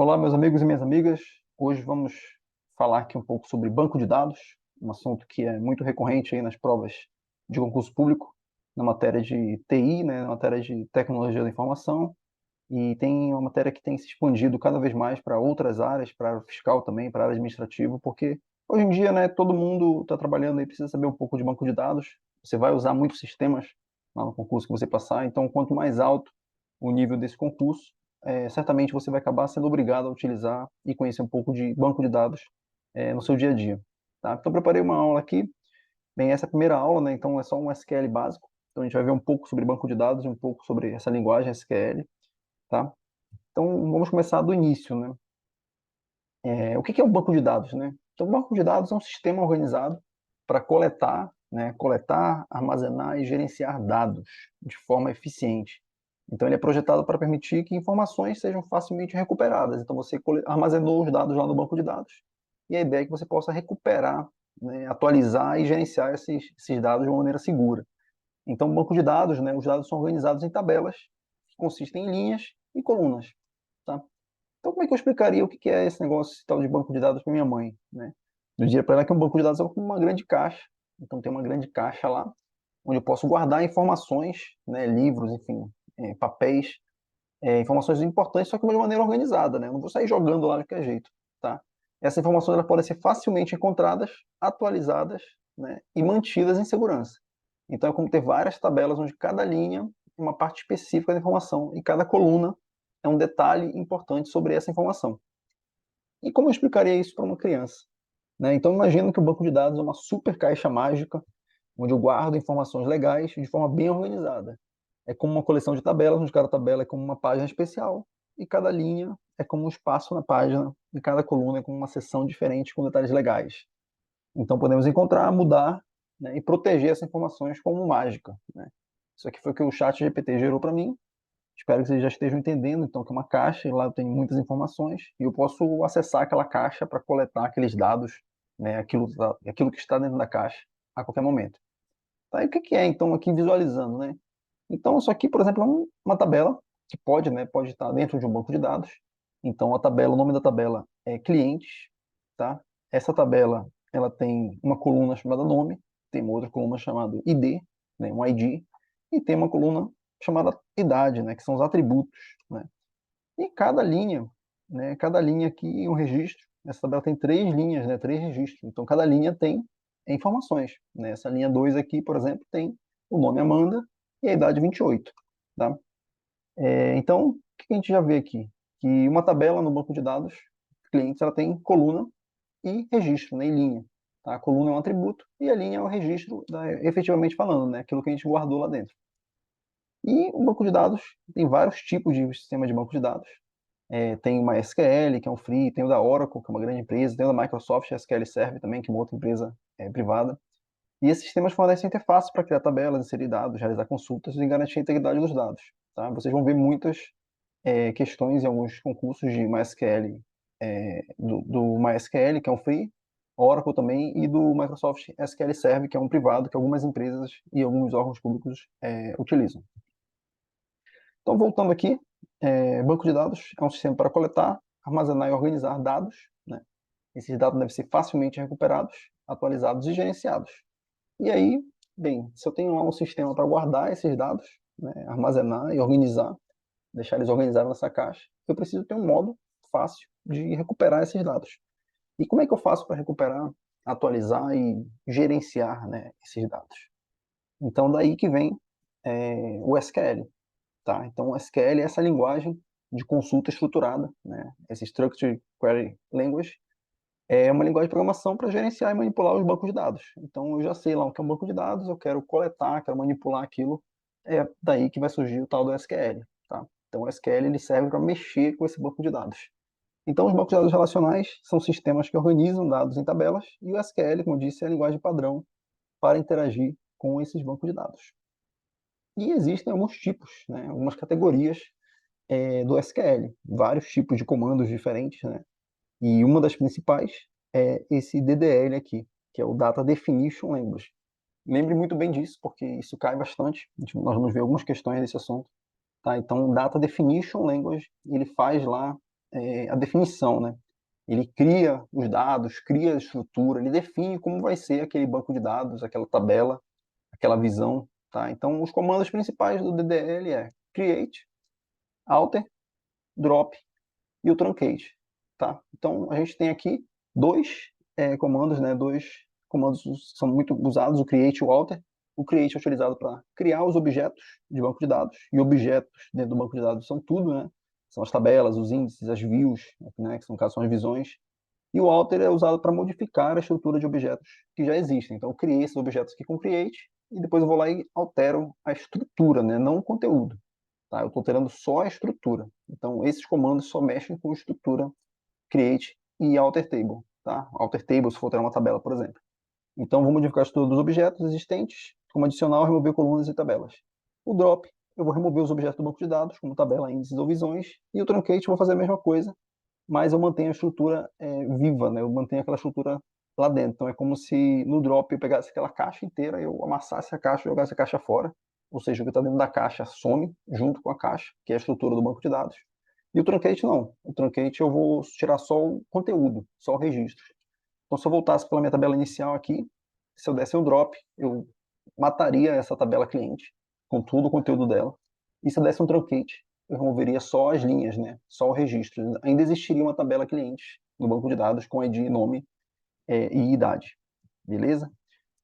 Olá, meus amigos e minhas amigas. Hoje vamos falar aqui um pouco sobre banco de dados, um assunto que é muito recorrente aí nas provas de concurso público, na matéria de TI, né, na matéria de tecnologia da informação, e tem uma matéria que tem se expandido cada vez mais para outras áreas, para a área fiscal também, para a área administrativa, porque hoje em dia, né, todo mundo está trabalhando e precisa saber um pouco de banco de dados. Você vai usar muitos sistemas lá no concurso que você passar, então quanto mais alto o nível desse concurso, certamente você vai acabar sendo obrigado a utilizar e conhecer um pouco de banco de dados no seu dia a dia. Tá? Então, preparei uma aula aqui. Bem, essa é a primeira aula, né? Então é só um SQL básico. Então a gente vai ver um pouco sobre banco de dados e um pouco sobre essa linguagem SQL, tá? Então vamos começar do início, né? O que é um banco de dados, né? Então, o banco de dados é um sistema organizado para coletar, né, armazenar e gerenciar dados de forma eficiente. Então, ele é projetado para permitir que informações sejam facilmente recuperadas. Então, você armazenou os dados lá no banco de dados e a ideia é que você possa recuperar, né, atualizar e gerenciar esses dados de uma maneira segura. Então, o banco de dados, né, os dados são organizados em tabelas que consistem em linhas e colunas, tá? Então, como é que eu explicaria o que é esse negócio esse tal de banco de dados para minha mãe, né? Eu diria para ela que um banco de dados é como uma grande caixa. Então, tem uma grande caixa lá, onde eu posso guardar informações, né, livros, enfim, papéis, informações importantes, só que de uma maneira organizada, né? Eu não vou sair jogando lá de qualquer jeito, tá? Essas informações elas podem ser facilmente encontradas, atualizadas, né, e mantidas em segurança. Então, é como ter várias tabelas onde cada linha é uma parte específica da informação e cada coluna é um detalhe importante sobre essa informação. E como eu explicaria isso para uma criança? Né? Então, imagino que o banco de dados é uma super caixa mágica, onde eu guardo informações legais de forma bem organizada. É como uma coleção de tabelas, onde cada tabela é como uma página especial, e cada linha é como um espaço na página, e cada coluna é como uma seção diferente com detalhes legais. Então, podemos encontrar, mudar, né, e proteger essas informações como mágica. Né? Isso aqui foi o que o chat GPT gerou para mim. Espero que vocês já estejam entendendo, então, que é uma caixa, e lá eu tenho muitas informações, e eu posso acessar aquela caixa para coletar aqueles dados, né, aquilo que está dentro da caixa, a qualquer momento. Tá, e o que é, então, aqui visualizando, né? Então, isso aqui, por exemplo, é uma tabela que pode estar dentro de um banco de dados. Então, o nome da tabela é clientes, tá? Essa tabela, ela tem uma coluna chamada nome, tem uma outra coluna chamada ID, né, um ID, e tem uma coluna chamada idade, né, que são os atributos, né? E cada linha aqui é um registro. Essa tabela tem três linhas, né, três registros. Então, cada linha tem informações, né? Essa linha 2 aqui, por exemplo, tem o nome Amanda e a idade 28, tá? Então, o que a gente já vê aqui? Que uma tabela no banco de dados clientes, ela tem coluna e registro, né, em linha. Tá? A coluna é um atributo e a linha é o registro, efetivamente falando, né, aquilo que a gente guardou lá dentro. E o banco de dados tem vários tipos de sistema de banco de dados. Tem o MySQL, que é um free, tem o da Oracle, que é uma grande empresa, tem o da Microsoft SQL Server também, que é uma outra empresa privada. E esses sistemas fornecem interface para criar tabelas, inserir dados, realizar consultas e garantir a integridade dos dados. Tá? Vocês vão ver muitas questões em alguns concursos de MySQL, do MySQL, que é um free, Oracle também, e do Microsoft SQL Server, que é um privado, que algumas empresas e alguns órgãos públicos utilizam. Então, voltando aqui, banco de dados é um sistema para coletar, armazenar e organizar dados, né? Esses dados devem ser facilmente recuperados, atualizados e gerenciados. E aí, bem, se eu tenho lá um sistema para guardar esses dados, né, armazenar e organizar, deixar eles organizados nessa caixa, eu preciso ter um modo fácil de recuperar esses dados. E como é que eu faço para recuperar, atualizar e gerenciar, né, esses dados? Então, daí que vem o SQL. Tá? Então, o SQL é essa linguagem de consulta estruturada, né? Esse Structured Query Language é uma linguagem de programação para gerenciar e manipular os bancos de dados. Então, eu já sei lá o que é um banco de dados, eu quero coletar, quero manipular aquilo, é daí que vai surgir o tal do SQL. Tá? Então, o SQL ele serve para mexer com esse banco de dados. Então, os bancos de dados relacionais são sistemas que organizam dados em tabelas, e o SQL, como eu disse, é a linguagem padrão para interagir com esses bancos de dados. E existem alguns tipos, né, algumas categorias do SQL, vários tipos de comandos diferentes, né? E uma das principais é esse DDL aqui, que é o Data Definition Language. Lembre muito bem disso, porque isso cai bastante. Nós vamos ver algumas questões desse assunto. Tá? Então, o Data Definition Language, ele faz lá a definição, né? Ele cria os dados, cria a estrutura, ele define como vai ser aquele banco de dados, aquela tabela, aquela visão, tá? Então, os comandos principais do DDL é create, alter, drop e o truncate, tá? Então, a gente tem aqui dois comandos, né? Dois comandos são muito usados, o create e o alter. O create é utilizado para criar os objetos de banco de dados, e objetos dentro do banco de dados são tudo, né? São as tabelas, os índices, as views, né? Que no caso são as visões. E o alter é usado para modificar a estrutura de objetos que já existem. Então, eu criei esses objetos aqui com create, e depois eu vou lá e altero a estrutura, né? Não o conteúdo. Tá? Eu estou alterando só a estrutura. Então, esses comandos só mexem com estrutura, create e alter table. Tá? Alter table, se for alterar uma tabela, por exemplo. Então, vou modificar a estrutura dos objetos existentes, como adicionar ou remover colunas e tabelas. O drop, eu vou remover os objetos do banco de dados, como tabela, índices ou visões. E o truncate, eu vou fazer a mesma coisa, mas eu mantenho a estrutura viva, né? Eu mantenho aquela estrutura lá dentro. Então, é como se no drop eu pegasse aquela caixa inteira, eu amassasse a caixa e jogasse a caixa fora. Ou seja, o que está dentro da caixa some junto com a caixa, que é a estrutura do banco de dados. E o truncate não. O truncate eu vou tirar só o conteúdo, só o registro. Então, se eu voltasse pela minha tabela inicial aqui, se eu desse um drop, eu mataria essa tabela cliente, com todo o conteúdo dela. E se eu desse um truncate, eu removeria só as linhas, né? Só o registro. Ainda existiria uma tabela cliente no banco de dados com ID, nome e idade. Beleza?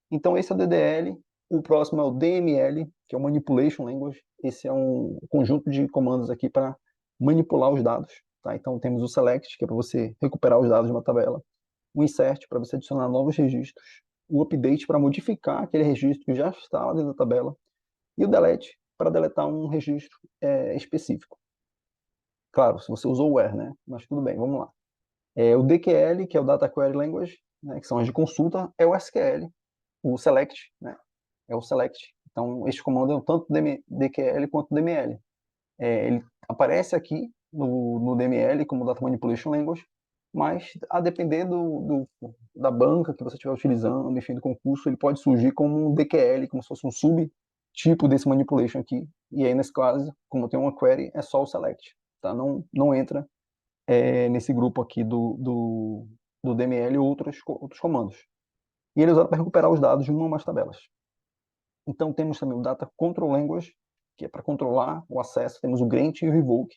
Então, esse é o DDL. O próximo é o DML, que é o Manipulation Language. Esse é um conjunto de comandos aqui para manipular os dados. Tá? Então, temos o select, que é para você recuperar os dados de uma tabela. O insert, para você adicionar novos registros. O update, para modificar aquele registro que já está lá dentro da tabela. E o delete, para deletar um registro específico. Claro, se você usou o where, né? Mas tudo bem, vamos lá. O DQL, que é o Data Query Language, né, que são as de consulta, é o SQL. O select, né? É o select. Então, este comando é tanto DQL quanto DML. Ele aparece aqui no DML como Data Manipulation Language, mas a depender da banca que você estiver utilizando, enfim, do concurso, ele pode surgir como um DQL, como se fosse um subtipo desse manipulation aqui. E aí, nesse caso, como tem uma query, é só o select. Tá? Não entra nesse grupo aqui do DML outros comandos. E ele é usado para recuperar os dados de uma ou mais tabelas. Então, temos também o Data Control Language, que é para controlar o acesso. Temos o Grant e o Revoke.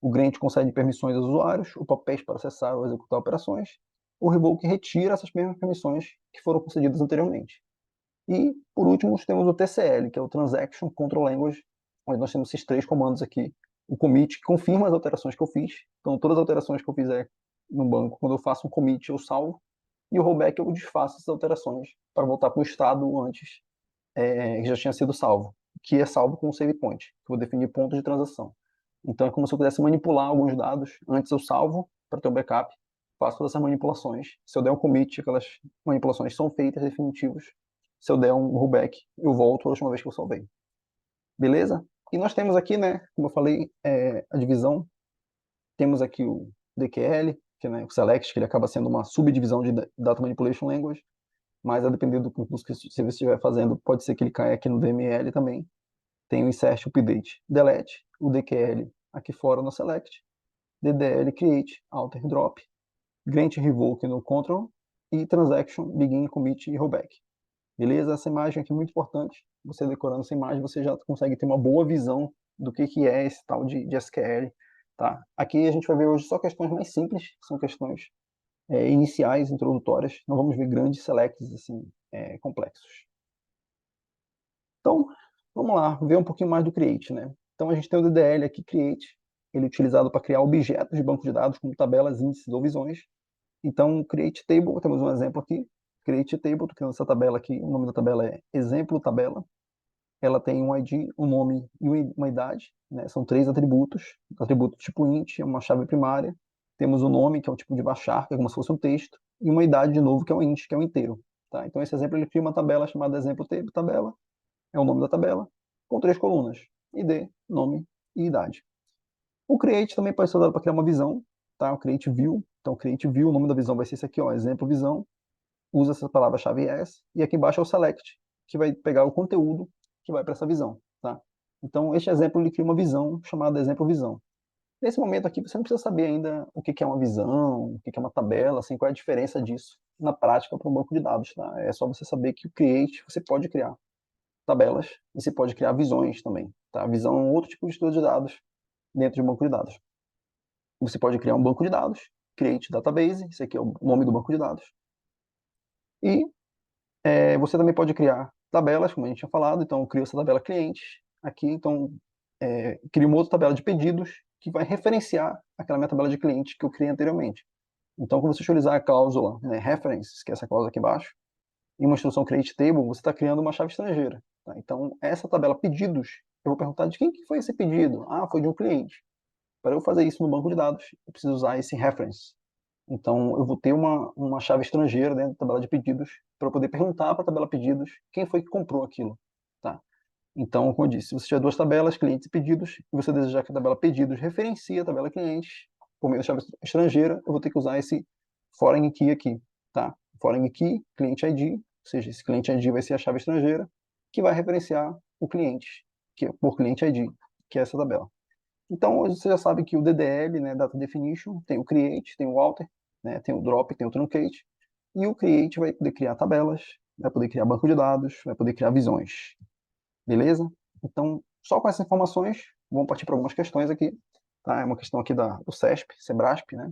O Grant concede permissões aos usuários, o papéis para acessar ou executar operações. O Revoke retira essas mesmas permissões que foram concedidas anteriormente. E, por último, temos o TCL, que é o Transaction Control Language, onde nós temos esses três comandos aqui. O commit, que confirma as alterações que eu fiz. Então, todas as alterações que eu fizer no banco, quando eu faço um commit, eu salvo. E o rollback, eu desfaço essas alterações para voltar para o estado antes que já tinha sido salvo, que é salvo com o save point, que eu vou definir pontos de transação. Então, é como se eu pudesse manipular alguns dados. Antes eu salvo para ter um backup, faço todas essas manipulações. Se eu der um commit, aquelas manipulações são feitas definitivas. Se eu der um rollback, eu volto a última vez que eu salvei. Beleza? E nós temos aqui, né, como eu falei, a divisão. Temos aqui o DQL, que é, né, o Select, que ele acaba sendo uma subdivisão de Data Manipulation Language, mas a depender do concurso que você estiver fazendo, pode ser que ele caia aqui no DML também. Tem o Insert, Update, Delete, o DQL aqui fora no Select, DDL, Create, Alter, Drop, Grant, Revoke no Control e Transaction, Begin, Commit e Rollback. Beleza? Essa imagem aqui é muito importante. Você decorando essa imagem, você já consegue ter uma boa visão do que é esse tal de SQL. Tá? Aqui a gente vai ver hoje só questões mais simples, que são questões iniciais, introdutórias. Não vamos ver grandes selects assim, complexos. Então, vamos lá, ver um pouquinho mais do Create, né? Então, a gente tem o DDL aqui, Create. Ele é utilizado para criar objetos de banco de dados, como tabelas, índices ou visões. Então, Create Table, temos um exemplo aqui. Create Table, estou criando essa tabela aqui. O nome da tabela é exemplo tabela. Ela tem um ID, um nome e uma idade, né? São três atributos. Atributo tipo int, é uma chave primária. Temos o nome, que é um tipo de baixar, que é como se fosse um texto. E uma idade, de novo, que é um int, que é um inteiro. Tá? Então, esse exemplo, ele cria uma tabela chamada exemplo table, tabela. É o nome da tabela, com três colunas. ID, nome e idade. O create também pode ser usado para criar uma visão. Tá? O create view. Então, o create view, o nome da visão vai ser esse aqui, ó, exemplo visão. Usa essa palavra-chave as. E aqui embaixo é o select, que vai pegar o conteúdo que vai para essa visão. Tá? Então, este exemplo ele cria uma visão chamada exemplo visão. Nesse momento aqui, você não precisa saber ainda o que que é uma visão, o que que é uma tabela, assim, qual é a diferença disso na prática para um banco de dados, tá? É só você saber que o Create você pode criar tabelas e você pode criar visões também, tá? A visão é um outro tipo de estudo de dados dentro de um banco de dados. Você pode criar um banco de dados, Create Database, esse aqui é o nome do banco de dados, e você também pode criar tabelas, como a gente tinha falado, então eu crio essa tabela cliente aqui, então crio uma outra tabela de pedidos que vai referenciar aquela minha tabela de cliente que eu criei anteriormente. Então, quando você utilizar a cláusula, né, reference, que é essa cláusula aqui embaixo, em uma instrução create table, você está criando uma chave estrangeira. Tá? Então, essa tabela pedidos, eu vou perguntar de quem que foi esse pedido? Ah, foi de um cliente. Para eu fazer isso no banco de dados, eu preciso usar esse reference. Então, eu vou ter uma chave estrangeira dentro da tabela de pedidos para eu poder perguntar para a tabela pedidos quem foi que comprou aquilo. Tá? Então, como eu disse, se você tiver duas tabelas, clientes e pedidos, e você desejar que a tabela pedidos referencie a tabela clientes por meio da chave estrangeira, eu vou ter que usar esse foreign key aqui. Tá? Foreign key, cliente ID, ou seja, esse cliente ID vai ser a chave estrangeira que vai referenciar o cliente, que é por cliente ID, que é essa tabela. Então, você já sabe que o DDL, né, Data Definition, tem o create, tem o alter, né, tem o drop, tem o truncate, e o create vai poder criar tabelas, vai poder criar banco de dados, vai poder criar visões. Beleza? Então, só com essas informações, vamos partir para algumas questões aqui. Tá? É uma questão aqui do CESP, SEBRASP, né?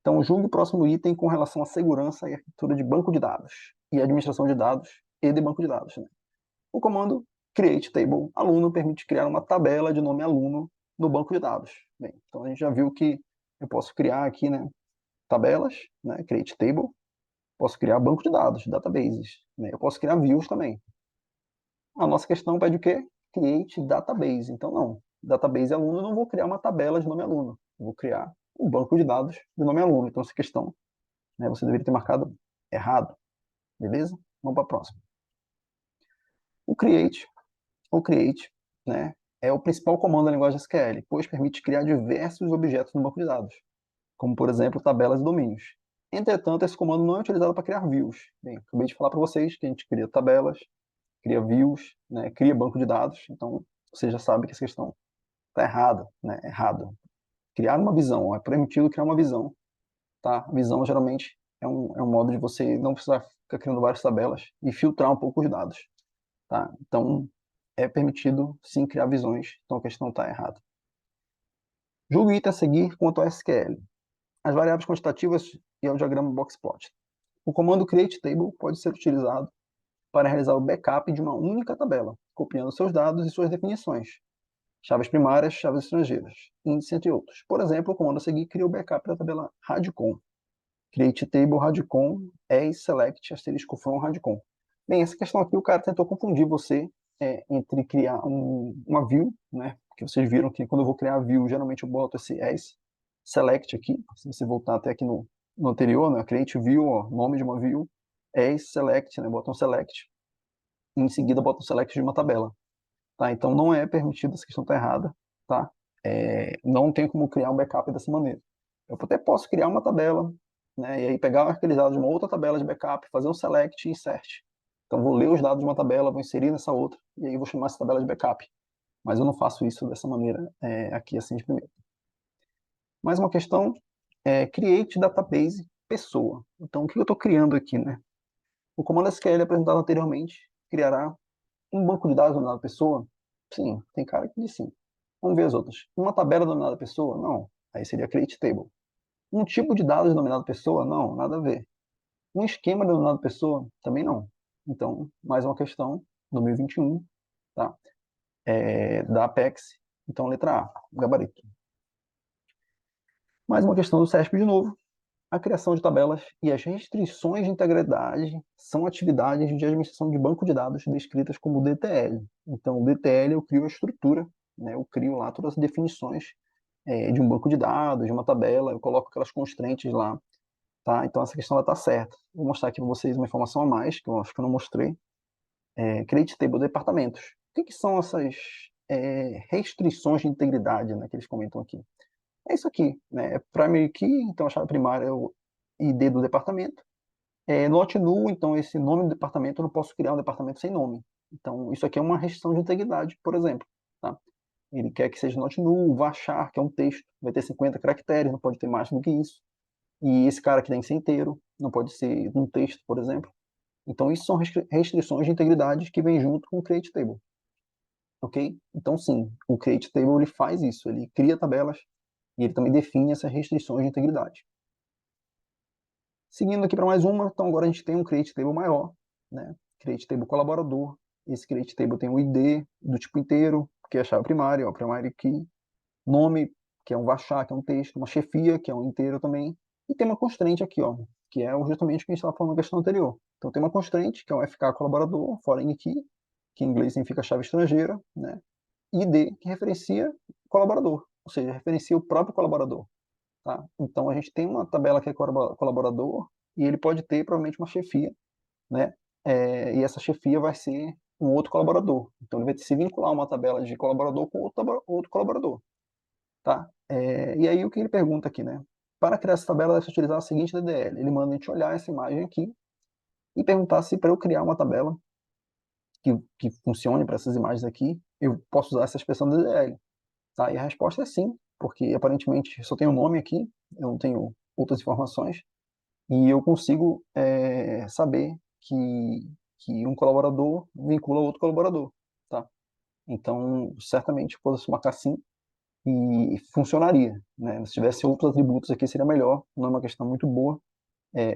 Então, julgue o próximo item com relação à segurança e arquitetura de banco de dados e administração de dados e de banco de dados. Né? O comando create table aluno permite criar uma tabela de nome aluno no banco de dados. Bem, então a gente já viu que eu posso criar aqui, né, tabelas, né, create table, posso criar banco de dados, databases, né, eu posso criar views também. A nossa questão pede o quê? Create database. Então não, database aluno eu não vou criar uma tabela de nome aluno, eu vou criar um banco de dados de nome aluno. Então essa questão, né, você deveria ter marcado errado, beleza? Vamos para a próxima. O create O create, né, é o principal comando da linguagem SQL, pois permite criar diversos objetos no banco de dados, como, por exemplo, tabelas e domínios. Entretanto, esse comando não é utilizado para criar views. Bem, acabei de falar para vocês que a gente cria tabelas, cria views, né, cria banco de dados, então você já sabe que essa questão está errada, né, errado. Criar uma visão, é permitido criar uma visão, tá? Visão, geralmente, é um modo de você não precisar ficar criando várias tabelas e filtrar um pouco os dados. Tá? Então, é permitido, sim, criar visões, então a questão está errada. Julgue o item a seguir quanto ao SQL. As variáveis quantitativas e ao diagrama boxplot. O comando create table pode ser utilizado para realizar o backup de uma única tabela, copiando seus dados e suas definições, chaves primárias, chaves estrangeiras, índice, entre outros. Por exemplo, o comando a seguir cria o backup da tabela radcon. Create table radcon as select asterisco from radcon. Bem, essa questão aqui o cara tentou confundir você entre criar uma view, né? Porque vocês viram que quando eu vou criar a view, geralmente eu boto esse as select aqui. Se você voltar até aqui no anterior, né? Create view, ó, nome de uma view, as select, né? Bota um select. E em seguida bota um select de uma tabela. Tá? Então não é permitido, essa questão está errada. Tá? Não tem como criar um backup dessa maneira. Eu até posso criar uma tabela, né, e aí pegar aqueles dados de uma outra tabela de backup, fazer um select e insert. Então vou ler os dados de uma tabela, vou inserir nessa outra, e aí vou chamar essa tabela de backup. Mas eu não faço isso dessa maneira aqui assim de primeiro. Mais uma questão create database pessoa. Então o que eu estou criando aqui, né? O comando SQL apresentado anteriormente criará um banco de dados denominado pessoa? Sim, tem cara que diz sim. Vamos ver as outras. Uma tabela denominada pessoa? Não. Aí seria create table. Um tipo de dados denominado pessoa? Não, nada a ver. Um esquema denominado pessoa? Também não. Então, mais uma questão, 2021, tá? Da Apex. Então, letra A, gabarito. Mais uma questão do CESP de novo. A criação de tabelas e as restrições de integridade são atividades de administração de banco de dados descritas como DTL. Então, o DTL eu crio a estrutura, né? Eu crio lá todas as definições de um banco de dados, de uma tabela, eu coloco aquelas constraints lá, tá? Então, essa questão está certa. Vou mostrar aqui para vocês uma informação a mais, que eu acho que eu não mostrei. Create Table Departamentos. O que são essas restrições de integridade, né, que eles comentam aqui? É isso aqui, né? É primary key, então a chave primária é o ID do departamento. Not null, então esse nome do departamento, eu não posso criar um departamento sem nome. Então, isso aqui é uma restrição de integridade, por exemplo. Tá? Ele quer que seja not null, varchar, que é um texto, vai ter 50 caracteres, não pode ter mais do que isso. E esse cara aqui tem que ser inteiro, não pode ser um texto, por exemplo. Então, isso são restrições de integridade que vêm junto com o create table. Ok? Então, sim, o create table ele faz isso, ele cria tabelas e ele também define essas restrições de integridade. Seguindo aqui para mais uma, então agora a gente tem um create table maior, né? Create table colaborador. Esse create table tem o ID do tipo inteiro, que é a chave primária, ó, primary key, nome, que é um varchar, que é um texto, uma chefia, que é um inteiro também, e tem uma constraint aqui, ó, que é justamente o que a gente estava falando na questão anterior. Então tem uma constraint, que é um FK colaborador, foreign key, que em inglês significa chave estrangeira, né? ID, que referencia o colaborador, ou seja, referencia o próprio colaborador. Tá? Então a gente tem uma tabela que é colaborador e ele pode ter provavelmente uma chefia, né? E essa chefia vai ser um outro colaborador. Então ele vai se vincular uma tabela de colaborador com outro colaborador. Tá? E aí o que ele pergunta aqui, né? Para criar essa tabela, deve utilizar a seguinte DDL. Ele manda a gente olhar essa imagem aqui e perguntar se para eu criar uma tabela que funcione para essas imagens aqui, eu posso usar essa expressão DDL. Tá? E a resposta é sim, porque aparentemente só tem o nome aqui, eu não tenho outras informações, e eu consigo saber que um colaborador vincula outro colaborador. Tá? Então, certamente, posso marcar sim e funcionaria. Né? Se tivesse outros atributos aqui, seria melhor, não é uma questão muito boa,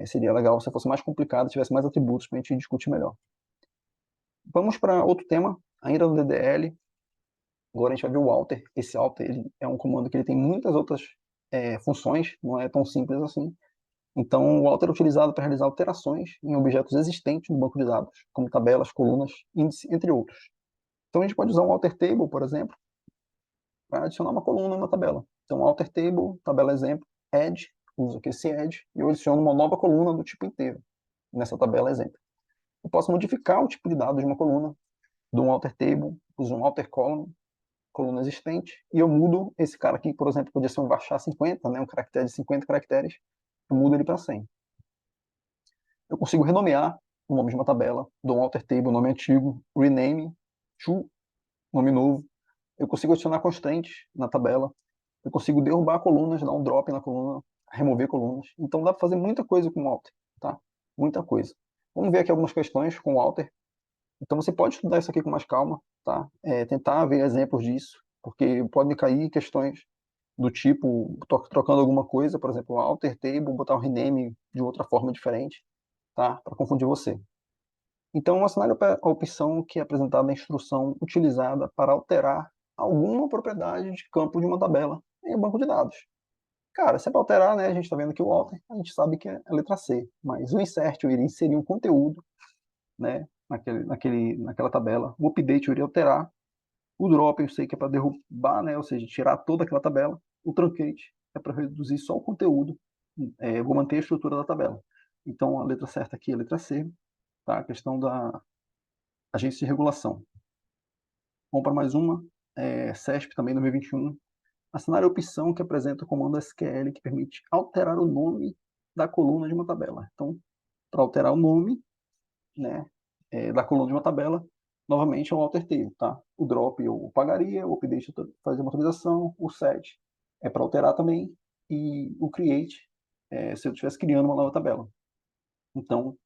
seria legal se fosse mais complicado, tivesse mais atributos para a gente discutir melhor. Vamos para outro tema, ainda no DDL. Agora a gente vai ver o alter. Esse alter ele é um comando que ele tem muitas outras funções, não é tão simples assim. Então, o alter é utilizado para realizar alterações em objetos existentes no banco de dados, como tabelas, colunas, índice, entre outros. Então, a gente pode usar um alter table, por exemplo, para adicionar uma coluna em uma tabela. Então, alter table, tabela exemplo, add, uso aqui esse add, e eu adiciono uma nova coluna do tipo inteiro nessa tabela exemplo. Eu posso modificar o tipo de dados de uma coluna, dou um alter table, uso um alter column, coluna existente, e eu mudo esse cara aqui, por exemplo, podia ser um varchar 50, né, um caractere de 50 caracteres, eu mudo ele para 100. Eu consigo renomear o nome de uma tabela, dou um alter table, nome antigo, rename to nome novo. Eu consigo adicionar constraints na tabela. Eu consigo derrubar colunas, dar um drop na coluna, remover colunas. Então dá para fazer muita coisa com o alter, tá? Muita coisa. Vamos ver aqui algumas questões com o alter. Então você pode estudar isso aqui com mais calma, tá? Tentar ver exemplos disso, porque podem cair questões do tipo trocando alguma coisa, por exemplo, alter table, botar um rename de outra forma diferente, tá? Para confundir você. Então, assinale a opção que é apresentada na instrução utilizada para alterar alguma propriedade de campo de uma tabela em um banco de dados. Cara, se é para alterar, né, a gente está vendo aqui o alter, a gente sabe que é a letra C, mas o insert eu iria inserir um conteúdo, né, naquela tabela, o update eu iria alterar, o drop eu sei que é para derrubar, né, ou seja, tirar toda aquela tabela, o truncate é para reduzir só o conteúdo, eu vou manter a estrutura da tabela. Então, a letra certa aqui é a letra C, tá? A questão da agência de regulação. Vamos para mais uma, CESP também 2021. Assinar a opção que apresenta o comando SQL que permite alterar o nome da coluna de uma tabela. Então, para alterar o nome, né, da coluna de uma tabela, novamente é um alter table, tá? O drop eu pagaria, o update eu fazer uma atualização, o set é para alterar também, e o create se eu estivesse criando uma nova tabela. Então,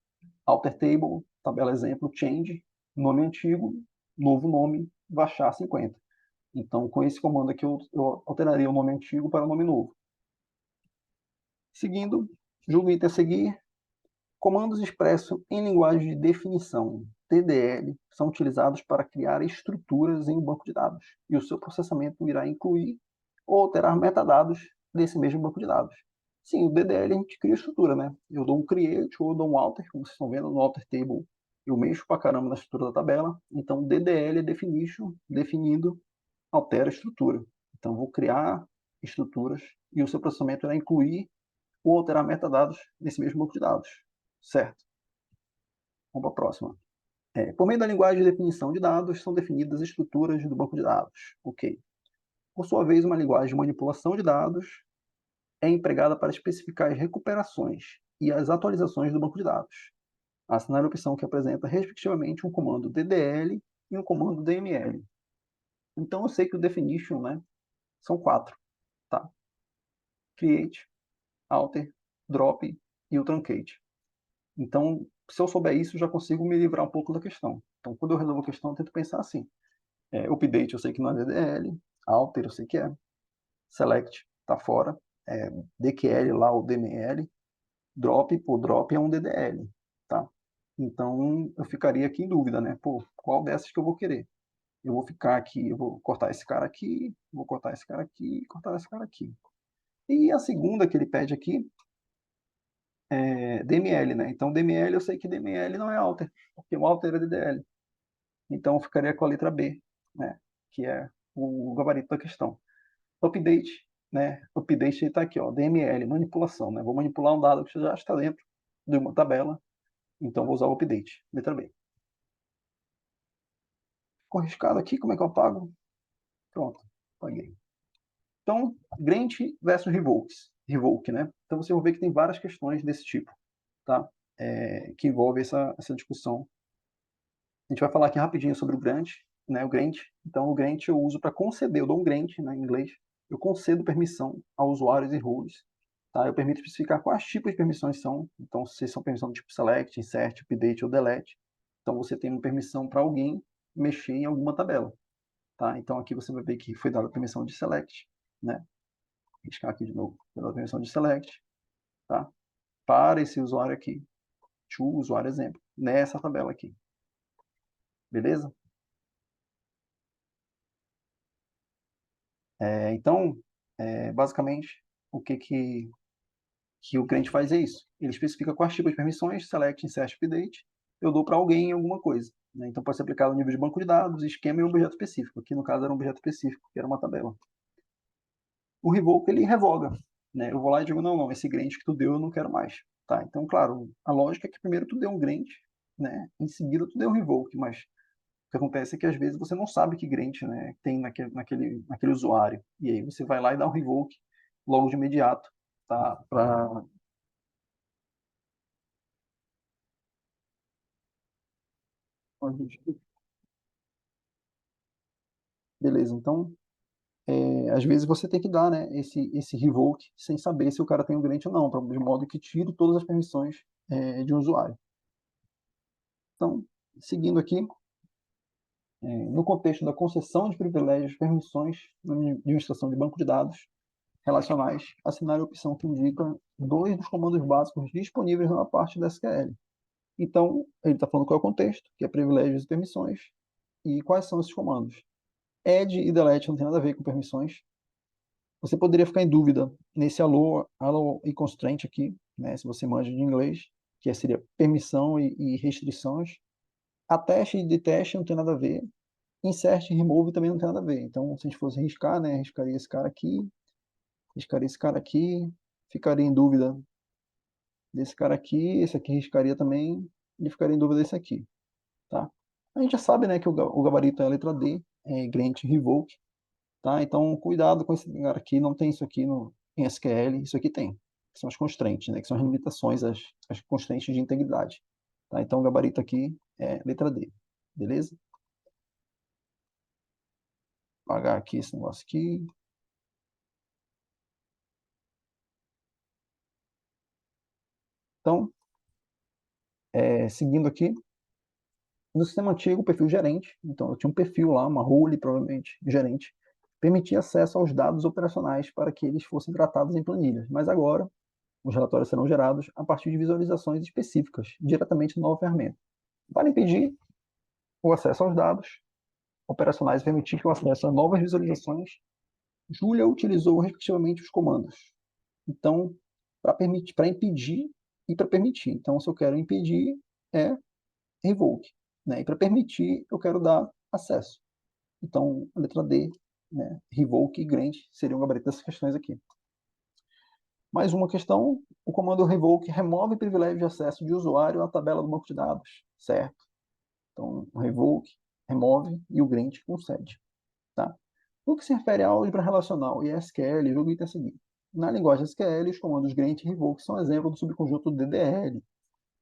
alter table, tabela exemplo, change, nome antigo, novo nome, varchar 50. Então, com esse comando aqui, eu alteraria o nome antigo para o nome novo. Seguindo, julgo o item a seguir. Comandos expressos em linguagem de definição, TDL, são utilizados para criar estruturas em um banco de dados, e o seu processamento irá incluir ou alterar metadados desse mesmo banco de dados. Sim, o DDL a gente cria estrutura, né? Eu dou um create ou dou um alter, como vocês estão vendo no alter table, eu mexo pra caramba na estrutura da tabela. Então, DDL é definition, definindo, altera a estrutura. Então, vou criar estruturas e o seu processamento irá incluir ou alterar metadados nesse mesmo banco de dados. Certo? Vamos para a próxima. Por meio da linguagem de definição de dados, são definidas estruturas do banco de dados. Ok. Por sua vez, uma linguagem de manipulação de dados é empregada para especificar as recuperações e as atualizações do banco de dados. Assinar a opção que apresenta, respectivamente, um comando DDL e um comando DML. Então eu sei que o definition, né, são 4, tá? Create, alter, drop e o truncate. Então, se eu souber isso, eu já consigo me livrar um pouco da questão. Então, quando eu resolvo a questão, eu tento pensar assim. Update eu sei que não é DDL, alter eu sei que é, select tá fora, DQL lá, o DML, drop, pô, drop é um DDL, tá? Então, eu ficaria aqui em dúvida, né? Pô, qual dessas que eu vou querer? Eu vou ficar aqui, eu vou cortar esse cara aqui, vou cortar esse cara aqui, cortar esse cara aqui. E a segunda que ele pede aqui é DML, né? Então, DML eu sei que DML não é alter, porque o alter é DDL. Então, eu ficaria com a letra B, né? Que é o gabarito da questão. Update, né? Update está aqui, ó, DML, manipulação, né? Vou manipular um dado que já está dentro de uma tabela, então vou usar o update, letra B. Ficou arriscado aqui, como é que eu apago? Pronto, apaguei. Então, grant versus revoke, né? Então você vai ver que tem várias questões desse tipo, tá? Que envolve essa discussão. A gente vai falar aqui rapidinho sobre o grant, né? O grant. Então, o grant eu uso para conceder, eu dou um grant, né, em inglês. Eu concedo permissão a usuários e roles. Tá? Eu permito especificar quais tipos de permissões são. Então, se são permissões do tipo select, insert, update ou delete. Então, você tem uma permissão para alguém mexer em alguma tabela. Tá? Então, aqui você vai ver que foi dada a permissão de select, né? Riscar aqui de novo, pela permissão de select, tá? Para esse usuário aqui, to usuário exemplo, nessa tabela aqui. Beleza? Então, basicamente, o que o cliente faz é isso. Ele especifica quais tipos de permissões, select, insert, update, eu dou para alguém alguma coisa. Né? Então, pode ser aplicado no nível de banco de dados, esquema e objeto específico. Aqui, no caso, era um objeto específico, que era uma tabela. O revoke, ele revoga. Né? Eu vou lá e digo, não, não, esse grant que tu deu eu não quero mais. Tá? Então, claro, a lógica é que primeiro tu deu um grant, né? Em seguida tu deu um revoke, mas o que acontece é que às vezes você não sabe que grant, né, tem naquele usuário. E aí você vai lá e dá um revoke logo de imediato, tá? Beleza, então, às vezes você tem que dar, né, esse revoke sem saber se o cara tem um grant ou não, de modo que tire todas as permissões de um usuário. Então, seguindo aqui, no contexto da concessão de privilégios, permissões na administração de banco de dados relacionais, assinar a opção que indica dois dos comandos básicos disponíveis na parte da SQL. Então, ele está falando qual é o contexto, que é privilégios e permissões, e quais são esses comandos. Add e delete não tem nada a ver com permissões. Você poderia ficar em dúvida nesse allow e constraint aqui, né, se você manja de inglês, que seria permissão e restrições. Attach e detach não tem nada a ver. Insert e remove também não tem nada a ver. Então, se a gente fosse riscar, né, riscaria esse cara aqui, riscaria esse cara aqui, ficaria em dúvida desse cara aqui, esse aqui riscaria também, e ficaria em dúvida desse aqui, tá? A gente já sabe, né, que o gabarito é a letra D, grant revoke, tá? Então, cuidado com esse lugar aqui, não tem isso aqui em SQL, isso aqui tem, que são as constraints, né, que são as limitações, as constraints de integridade, tá? Então, o gabarito aqui é letra D, beleza? Vou apagar aqui esse negócio aqui. Então, seguindo aqui, no sistema antigo, o perfil gerente, então eu tinha um perfil lá, uma role, provavelmente, gerente, permitia acesso aos dados operacionais para que eles fossem tratados em planilhas. Mas agora, os relatórios serão gerados a partir de visualizações específicas, diretamente na nova ferramenta. Para impedir o acesso aos dados operacionais e permitir o acesso a novas visualizações, Julia utilizou respectivamente os comandos. Então, para impedir e para permitir. Então, se eu quero impedir, é revoke. Né? E para permitir, eu quero dar acesso. Então, a letra D, né, revoke e grant seriam o gabarito dessas questões aqui. Mais uma questão, o comando revoke remove privilégio de acesso de usuário à tabela do banco de dados, certo? Então, o revoke remove e o grant concede, tá? No que se refere à álgebra relacional e SQL, o item é o seguinte. Na linguagem SQL, os comandos grant e revoke são exemplo do subconjunto DDL,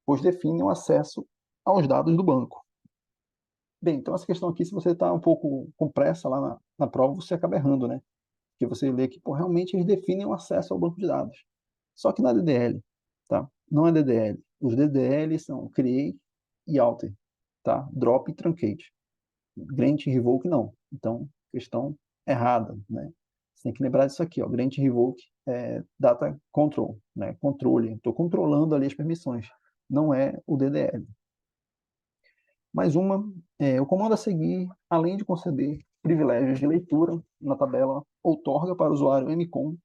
pois definem o acesso aos dados do banco. Bem, então essa questão aqui, se você está um pouco com pressa lá na prova, você acaba errando, né? Porque você lê que, pô, realmente eles definem o acesso ao banco de dados. Só que não é DDL, tá? Não é DDL. Os DDL são create e alter, tá? Drop e truncate. Grant e revoke não. Então, questão errada, né? Você tem que lembrar disso aqui, ó. Grant e revoke é data control, né? Controle. Estou controlando ali as permissões. Não é o DDL. Mais uma, o comando a seguir, além de conceder privilégios de leitura na tabela, outorga para o usuário MCOM,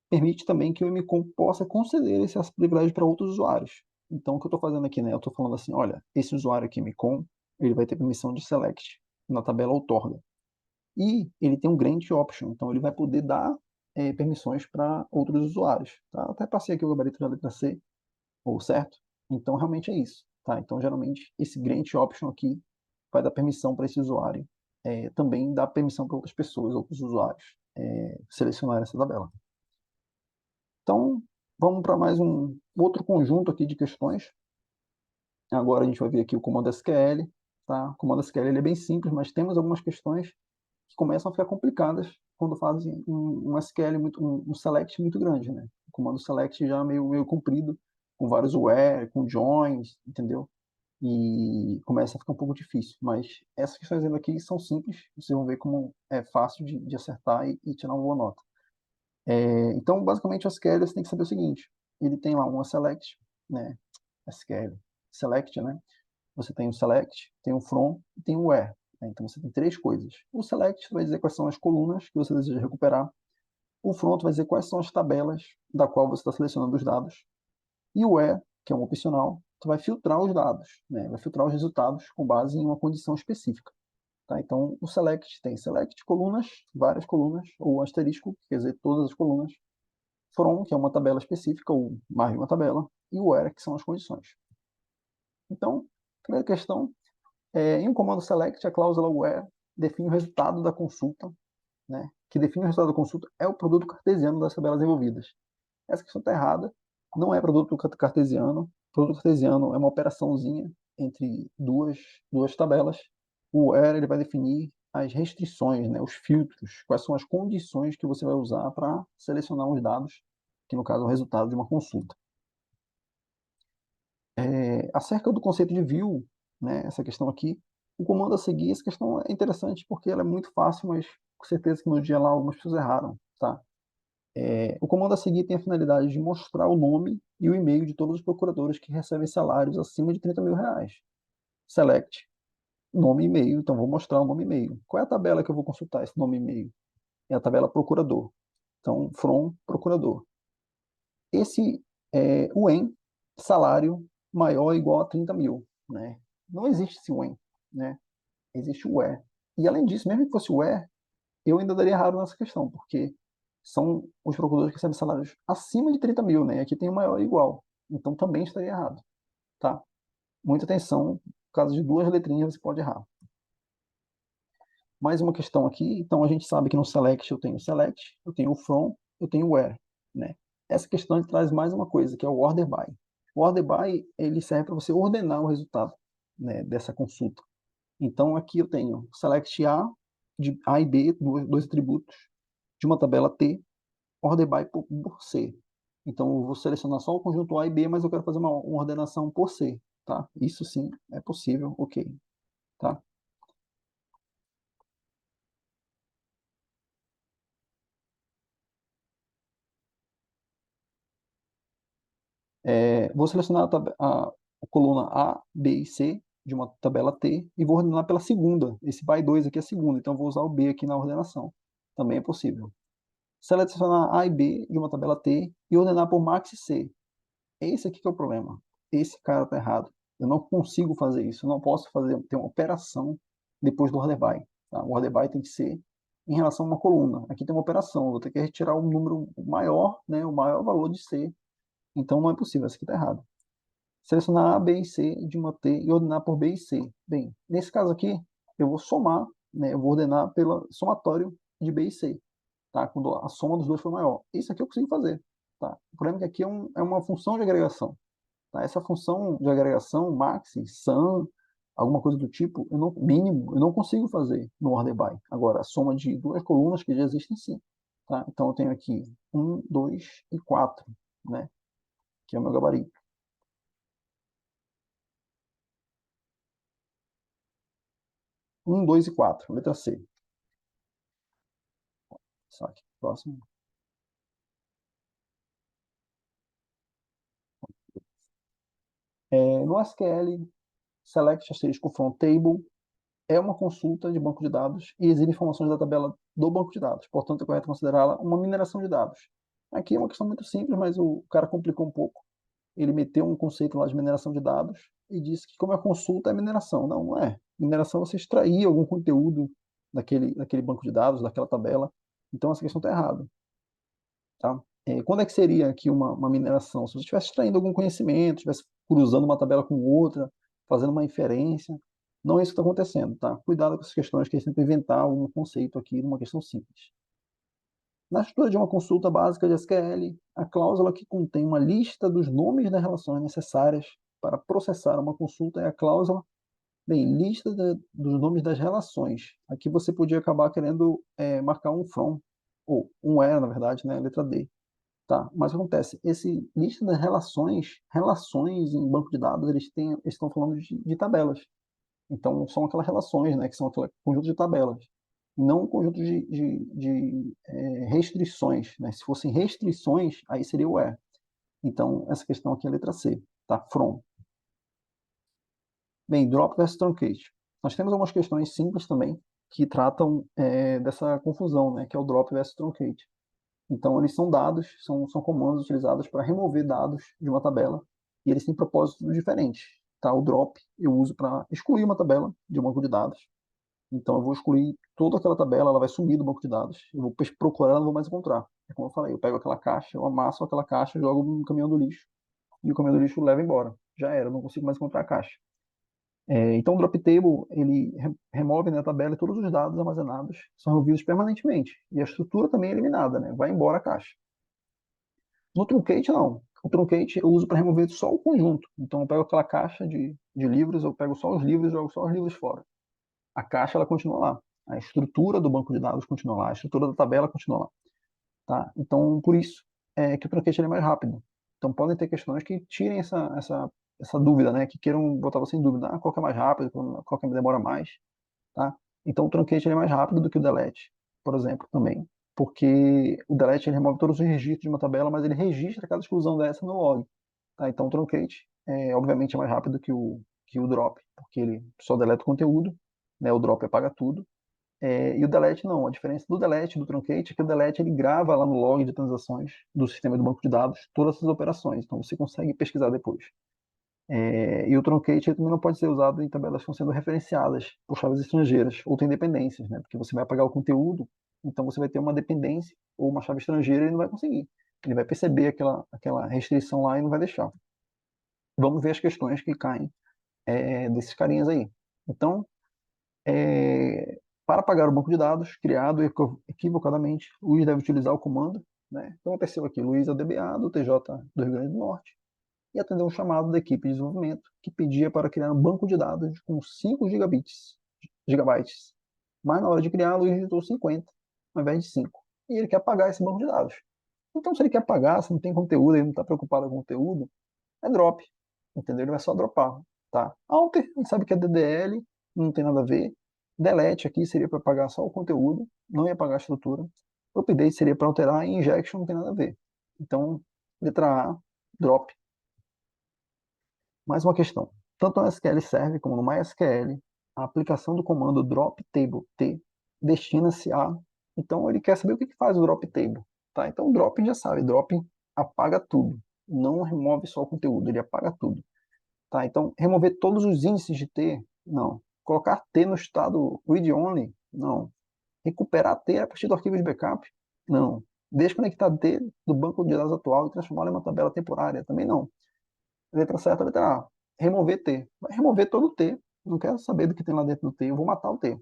permite também que o MCOM possa conceder esses privilégios para outros usuários. Então, o que eu estou fazendo aqui, né? Eu estou falando assim, olha, esse usuário aqui, MCOM, ele vai ter permissão de select na tabela outorga. E ele tem um grant option, então ele vai poder dar permissões para outros usuários. Tá? Até passei aqui o gabarito da letra C, ou certo? Então, realmente é isso. Tá? Então, geralmente, esse grant option aqui vai dar permissão para esse usuário. Também dá permissão para outras pessoas, outros usuários, selecionar essa tabela. Então, vamos para mais um outro conjunto aqui de questões. Agora a gente vai ver aqui o comando SQL. Tá? O comando SQL ele é bem simples, mas temos algumas questões que começam a ficar complicadas quando fazem um SQL, um select muito grande. Né? O comando select já meio comprido, com vários where, com joins, entendeu? E começa a ficar um pouco difícil. Mas essas questões aqui são simples, vocês vão ver como é fácil de acertar e tirar uma boa nota. Então, basicamente, o SQL você tem que saber o seguinte: ele tem lá uma select, né? SQL select, né? Você tem o select, tem o from e tem o where. Né? Então, você tem três coisas. O select vai dizer quais são as colunas que você deseja recuperar. O front vai dizer quais são as tabelas da qual você está selecionando os dados. E o where, que é um opcional, você vai filtrar os dados, né? Vai filtrar os resultados com base em uma condição específica. Tá? Então, o select tem select colunas, várias colunas, ou asterisco, que quer dizer todas as colunas, from, que é uma tabela específica, ou mais de uma tabela, e o where, que são as condições. Então, primeira questão, em um comando select, a cláusula where define o resultado da consulta, né? Que define o resultado da consulta é o produto cartesiano das tabelas envolvidas. Essa questão está errada, não é produto cartesiano. O produto cartesiano é uma operaçãozinha entre duas tabelas. O where ele vai definir as restrições, né, os filtros, quais são as condições que você vai usar para selecionar os dados, que no caso é o resultado de uma consulta. Acerca do conceito de view, né, essa questão aqui, o comando a seguir, essa questão é interessante porque ela é muito fácil, mas com certeza que no dia lá algumas pessoas erraram, tá? O comando a seguir tem a finalidade de mostrar o nome e o e-mail de todos os procuradores que recebem salários acima de 30 mil reais. Select, nome e e-mail, então vou mostrar o nome e e-mail. Qual é a tabela que eu vou consultar esse nome e e-mail? É a tabela procurador. Então, from procurador. Esse é o EN, salário maior ou igual a 30 mil. Né? Não existe esse when, né? Existe o where. E além disso, mesmo que fosse o where, eu ainda daria errado nessa questão, porque são os procuradores que recebem salários acima de 30 mil, né? Aqui tem o maior igual. Então também estaria errado, tá? Muita atenção, por causa de duas letrinhas você pode errar. Mais uma questão aqui, então a gente sabe que no select eu tenho o from, eu tenho o where, né? Essa questão traz mais uma coisa, que é o order by. O order by, ele serve para você ordenar o resultado, né, dessa consulta. Então aqui eu tenho select A, de A e B, dois atributos, de uma tabela T, order by por C. Então eu vou selecionar só o conjunto A e B, mas eu quero fazer uma ordenação por C, tá? Isso sim é possível, ok, tá? Vou selecionar a coluna A, B e C de uma tabela T e vou ordenar pela segunda. Esse by 2 aqui é a segunda, então vou usar o B aqui na ordenação. Também é possível. Selecionar A e B de uma tabela T e ordenar por max C. Esse aqui que é o problema. Esse cara está errado. Eu não consigo fazer isso. Eu não posso ter uma operação depois do order by. Tá? O order by tem que ser em relação a uma coluna. Aqui tem uma operação. Eu vou ter que retirar um número maior, né, o maior valor de C. Então não é possível. Esse aqui está errado. Selecionar A, B e C de uma T e ordenar por B e C. Bem, nesse caso aqui, eu vou somar, né, eu vou ordenar pelo somatório de B e C. Tá? Quando a soma dos dois for maior. Isso aqui eu consigo fazer. Tá? O problema é que aqui é uma função de agregação. Tá? Essa função de agregação, max, sum, alguma coisa do tipo, eu não, mínimo, eu não consigo fazer no order by. Agora, a soma de duas colunas que já existem, sim. Tá? Então, eu tenho aqui 1, 2 e 4, né? Que é o meu gabarito. 1, 2 e 4, letra C. Saque. Próximo. No SQL, select asterisco from table é uma consulta de banco de dados e exibe informações da tabela do banco de dados. Portanto, é correto considerá-la uma mineração de dados. Aqui é uma questão muito simples, mas o cara complicou um pouco. Ele meteu um conceito lá de mineração de dados e disse que como é consulta é mineração. Não, não é. Mineração é você extrair algum conteúdo daquele banco de dados, daquela tabela. Então essa questão está errada. Tá? Quando é que seria aqui uma mineração? Se você estivesse extraindo algum conhecimento, estivesse cruzando uma tabela com outra, fazendo uma inferência, não é isso que está acontecendo, tá? Cuidado com essas questões, que eles tentam inventar algum conceito aqui numa questão simples. Na estrutura de uma consulta básica de SQL, a cláusula que contém uma lista dos nomes das relações necessárias para processar uma consulta é a cláusula, bem, lista dos nomes das relações. Aqui você podia acabar querendo marcar um from, ou um where, na verdade, né, letra D. Tá, mas o que acontece? Esse lista das relações em banco de dados, eles estão falando de tabelas. Então, são aquelas relações, né, que são aquele conjunto de tabelas, não um conjunto de restrições. Né? Se fossem restrições, aí seria o where. Então, essa questão aqui é a letra C, tá? From. Bem, drop versus truncate. Nós temos algumas questões simples também que tratam dessa confusão, né, que é o drop versus truncate. Então, eles são dados, são comandos utilizados para remover dados de uma tabela e eles têm propósitos diferentes. Tá? O drop eu uso para excluir uma tabela de um banco de dados. Então, eu vou excluir toda aquela tabela, ela vai sumir do banco de dados. Eu vou procurar, não vou mais encontrar. É como eu falei, eu pego aquela caixa, eu amasso aquela caixa, jogo no caminhão do lixo e o caminhão do lixo leva embora. Já era, eu não consigo mais encontrar a caixa. Então, o drop table ele remove, né, a tabela e todos os dados armazenados são removidos permanentemente. E a estrutura também é eliminada, né? Vai embora a caixa. No truncate, não. O truncate eu uso para remover só o conjunto. Então, eu pego aquela caixa de livros, eu pego só os livros e jogo só os livros fora. A caixa ela continua lá. A estrutura do banco de dados continua lá. A estrutura da tabela continua lá. Tá? Então, por isso que o truncate ele é mais rápido. Então, podem ter questões que tirem essa dúvida, né? Que queiram botar você em dúvida. Qual que é mais rápido, qual que demora mais. Tá? Então, o truncate ele é mais rápido do que o delete, por exemplo, também. Porque o delete ele remove todos os registros de uma tabela, mas ele registra cada exclusão dessa no log. Tá? Então, o truncate, obviamente, é mais rápido que o drop, porque ele só deleta o conteúdo, né? O drop apaga tudo. E o delete não. A diferença do delete e do truncate é que o delete ele grava lá no log de transações do sistema do banco de dados todas essas operações. Então, você consegue pesquisar depois. E o truncate também não pode ser usado em tabelas que estão sendo referenciadas por chaves estrangeiras ou tem dependências, né? Porque você vai apagar o conteúdo, então você vai ter uma dependência ou uma chave estrangeira e ele não vai conseguir. Ele vai perceber aquela restrição lá e não vai deixar. Vamos ver as questões que caem desses carinhas aí. Então, para apagar o banco de dados criado equivocadamente, o Luiz deve utilizar o comando. Né? Então, apareceu aqui, Luiz é o DBA do TJ do Rio Grande do Norte e atendeu um chamado da equipe de desenvolvimento que pedia para criar um banco de dados com 5 gigabytes. Mas na hora de criar, Luiz digitou 50 ao invés de 5. E ele quer apagar esse banco de dados. Então, se ele quer apagar, se não tem conteúdo, ele não está preocupado com o conteúdo, é drop. Entendeu? Ele vai só dropar. Tá? Alter, a gente sabe que é DDL, não tem nada a ver. Delete aqui seria para apagar só o conteúdo, não ia apagar a estrutura. Update seria para alterar e injection não tem nada a ver. Então, letra A, drop. Mais uma questão. Tanto no SQL Server como no MySQL, a aplicação do comando drop table t destina-se a. Então ele quer saber o que faz o drop table. Tá? Então o drop já sabe, drop apaga tudo. Não remove só o conteúdo, ele apaga tudo. Tá? Então remover todos os índices de t, não. Colocar t no estado read-only, não. Recuperar t a partir do arquivo de backup, não. Desconectar t do banco de dados atual e transformá-lo em uma tabela temporária, também não. Letra certa, letra A. Remover T. Vai remover todo o T. Não quero saber do que tem lá dentro do T. Eu vou matar o T.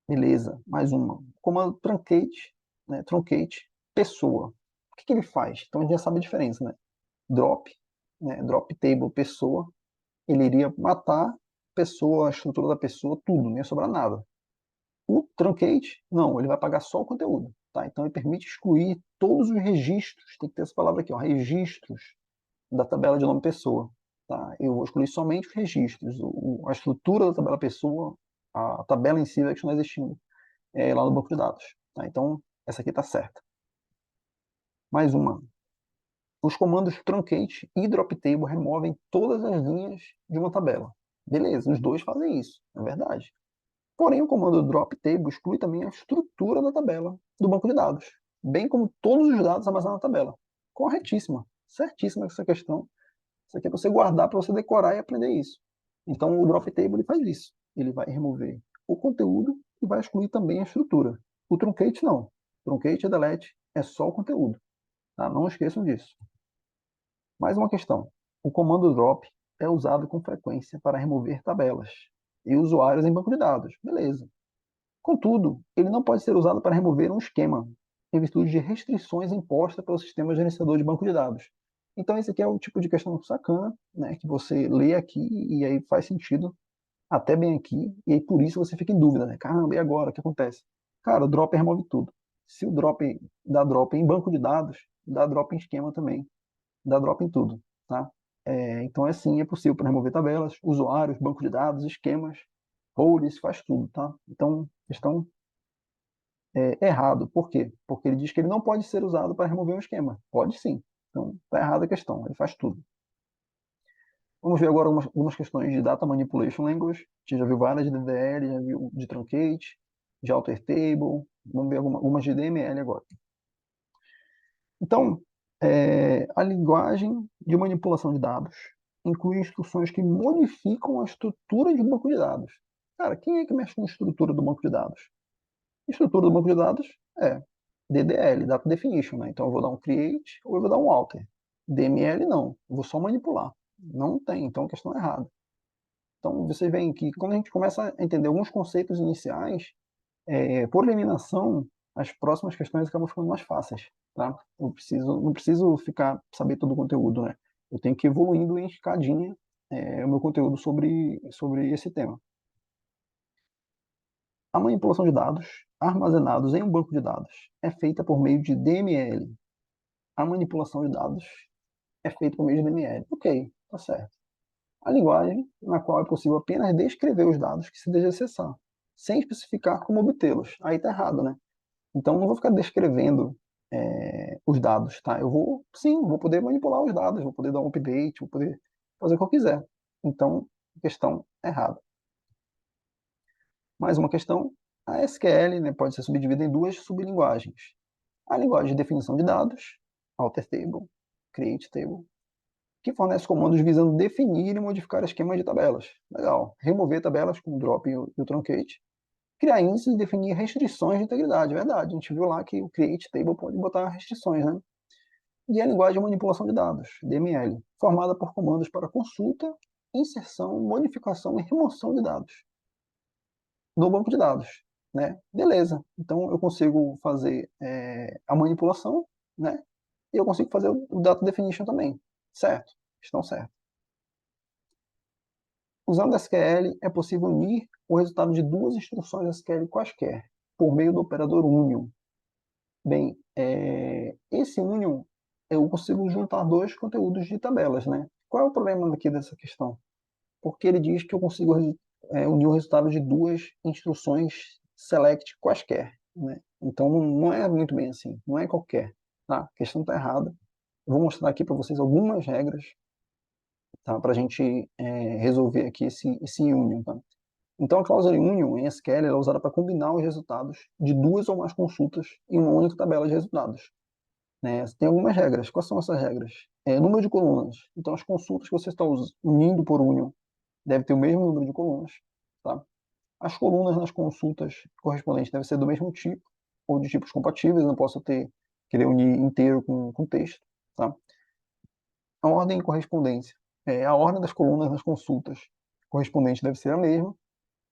Beleza. Mais uma. Comando truncate, né? Truncate, pessoa. O que ele faz? Então a gente já sabe a diferença, né? Drop, né? Drop table, pessoa. ele iria matar a pessoa, a estrutura da pessoa, tudo, não ia sobrar nada. O truncate, não, ele vai pagar só o conteúdo, tá? Então ele permite excluir todos os registros, tem que ter essa palavra aqui, ó, registros da tabela de nome pessoa, tá? Eu vou excluir somente os registros, a estrutura da tabela pessoa, a tabela em si vai continuar existindo lá no banco de dados, tá? Então essa aqui está certa. Mais uma. Os comandos truncate e drop table removem todas as linhas de uma tabela. Beleza, os dois fazem isso, é verdade. Porém, o comando drop table exclui também a estrutura da tabela do banco de dados, bem como todos os dados armazenados na tabela. Corretíssima, certíssima essa questão. Isso aqui é para você guardar, para você decorar e aprender isso. Então, o drop table ele faz isso. Ele vai remover o conteúdo e vai excluir também a estrutura. O truncate não. Truncate e delete é só o conteúdo. Tá? Não esqueçam disso. Mais uma questão. O comando drop é usado com frequência para remover tabelas e usuários em banco de dados. Beleza. Contudo, ele não pode ser usado para remover um esquema, em virtude de restrições impostas pelo sistema gerenciador de banco de dados. Então, esse aqui é o tipo de questão sacana, né, que você lê aqui e aí faz sentido até bem aqui, e aí por isso você fica em dúvida, né? Caramba, e agora? O que acontece? Cara, o drop remove tudo. Se o drop dá drop em banco de dados, dá drop em esquema também, dá drop em tudo, tá? Então, assim, é possível para remover tabelas, usuários, banco de dados, esquemas, roles, faz tudo, tá? Então, questão errado. Por quê? Porque ele diz que ele não pode ser usado para remover um esquema. Pode sim. Então, está errada a questão. Ele faz tudo. Vamos ver agora algumas questões de Data Manipulation Language. A gente já viu várias de DDL, já viu de Truncate, de Alter Table. Vamos ver algumas de DML agora. Então, a linguagem de manipulação de dados inclui instruções que modificam a estrutura de um banco de dados. Cara, quem é que mexe com a estrutura do banco de dados? Estrutura do banco de dados é DDL, Data Definition, né? Então eu vou dar um create ou eu vou dar um alter. DML não, eu vou só manipular. Não tem, então a questão é errada. Então vocês veem que quando a gente começa a entender alguns conceitos iniciais, por eliminação, as próximas questões acabam ficando mais fáceis, tá? Não preciso saber todo o conteúdo, né? Eu tenho que ir evoluindo em escadinha o meu conteúdo sobre esse tema. A manipulação de dados armazenados em um banco de dados é feita por meio de DML. A manipulação de dados é feita por meio de DML. Ok, tá certo. A linguagem na qual é possível apenas descrever os dados que se deseja acessar, sem especificar como obtê-los. Aí tá errado, né? Então, eu não vou ficar descrevendo os dados, tá? Vou poder manipular os dados, vou poder dar um update, vou poder fazer o que eu quiser. Então, questão errada. Mais uma questão. A SQL, né, pode ser subdividida em duas sublinguagens. A linguagem de definição de dados, Alter Table, Create Table, que fornece comandos visando definir e modificar esquemas de tabelas. Legal. Remover tabelas com o drop e o truncate. Criar índices e definir restrições de integridade. Verdade, a gente viu lá que o Create Table pode botar restrições, né? E a linguagem de manipulação de dados, DML, formada por comandos para consulta, inserção, modificação e remoção de dados no banco de dados, né? Beleza. Então eu consigo fazer a manipulação, né? E eu consigo fazer o data definition também, certo? Estão certos. Usando SQL é possível unir o resultado de duas instruções SQL quaisquer por meio do operador union. Bem, esse union eu consigo juntar dois conteúdos de tabelas, né? Qual é o problema aqui dessa questão? Porque ele diz que eu consigo unir o resultado de duas instruções select quaisquer, né? Então não é muito bem assim, não é qualquer, tá? A questão está errada. Eu vou mostrar aqui para vocês algumas regras, tá? Para a gente resolver aqui esse union, tá? Então a cláusula union em SQL é usada para combinar os resultados de duas ou mais consultas em uma única tabela de resultados, né? Tem algumas regras. Quais são essas regras? Número de colunas. Então as consultas que você está unindo por union deve ter o mesmo número de colunas, tá? As colunas nas consultas correspondentes devem ser do mesmo tipo ou de tipos compatíveis, não posso querer unir inteiro com texto, tá? A ordem e correspondência. A ordem das colunas nas consultas correspondentes deve ser a mesma,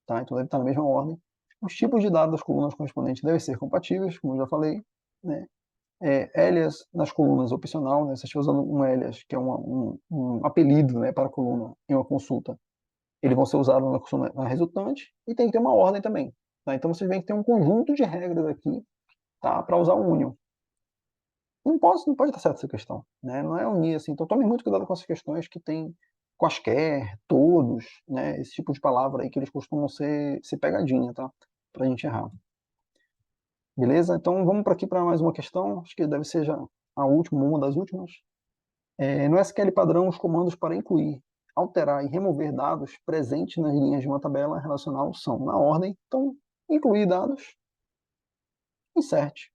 tá? Então deve estar na mesma ordem. Os tipos de dados das colunas correspondentes devem ser compatíveis, como eu já falei, né? alias nas colunas opcional, né? Se você estiver usando um alias, que é um apelido, né, para a coluna em uma consulta, eles vão ser usados na consulta resultante, e tem que ter uma ordem também. Tá? Então vocês veem que tem um conjunto de regras aqui, tá, para usar o union. Não pode estar certo essa questão, né? Não é unir assim. Então tome muito cuidado com essas questões que tem quaisquer, todos, né? Esse tipo de palavra aí que eles costumam ser pegadinha, tá? Pra gente errar. Beleza? Então vamos para aqui para mais uma questão. Acho que deve ser já a última, uma das últimas. No SQL padrão, os comandos para incluir, alterar e remover dados presentes nas linhas de uma tabela relacional são na ordem. Então, incluir dados, insert.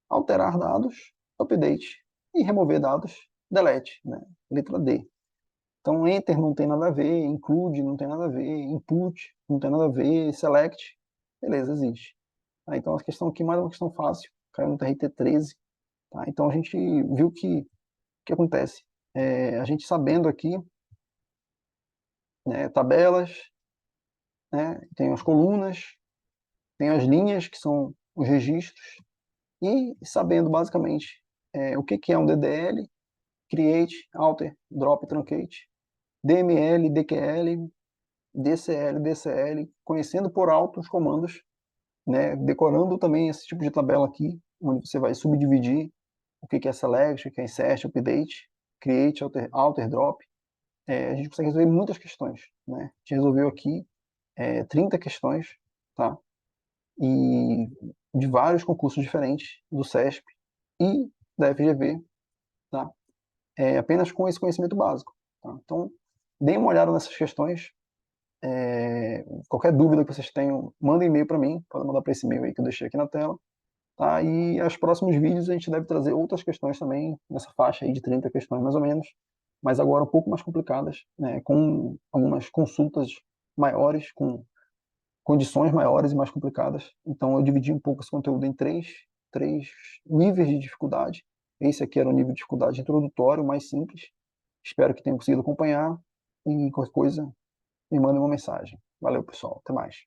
Alterar dados, update. E remover dados, delete, né? Letra D. Então, enter não tem nada a ver, include não tem nada a ver, input não tem nada a ver, select, beleza, existe. Então, a questão aqui, mais uma questão fácil, caiu no TRT 13. Tá? Então, a gente viu que o que acontece? A gente sabendo aqui, né, tabelas, né, tem as colunas, tem as linhas, que são os registros, e sabendo basicamente o que é um DDL, create, alter, drop, truncate, DML, DQL, DCL, DCL, conhecendo por alto os comandos, né, decorando também esse tipo de tabela aqui, onde você vai subdividir o que é select, o que é insert, update, create, alter, drop. A gente consegue resolver muitas questões, né? A gente resolveu aqui 30 questões, tá? E de vários concursos diferentes do CESP e da FGV, tá? Apenas com esse conhecimento básico, tá? Então, deem uma olhada nessas questões. Qualquer dúvida que vocês tenham, mandem e-mail para mim, pode mandar para esse e-mail aí que eu deixei aqui na tela, tá? E aos próximos vídeos a gente deve trazer outras questões também, nessa faixa aí de 30 questões mais ou menos, mas agora um pouco mais complicadas, né? Com algumas consultas maiores, com condições maiores e mais complicadas. Então eu dividi um pouco esse conteúdo em três níveis de dificuldade. Esse aqui era o nível de dificuldade introdutório, mais simples. Espero que tenham conseguido acompanhar e qualquer coisa me mandem uma mensagem. Valeu, pessoal. Até mais.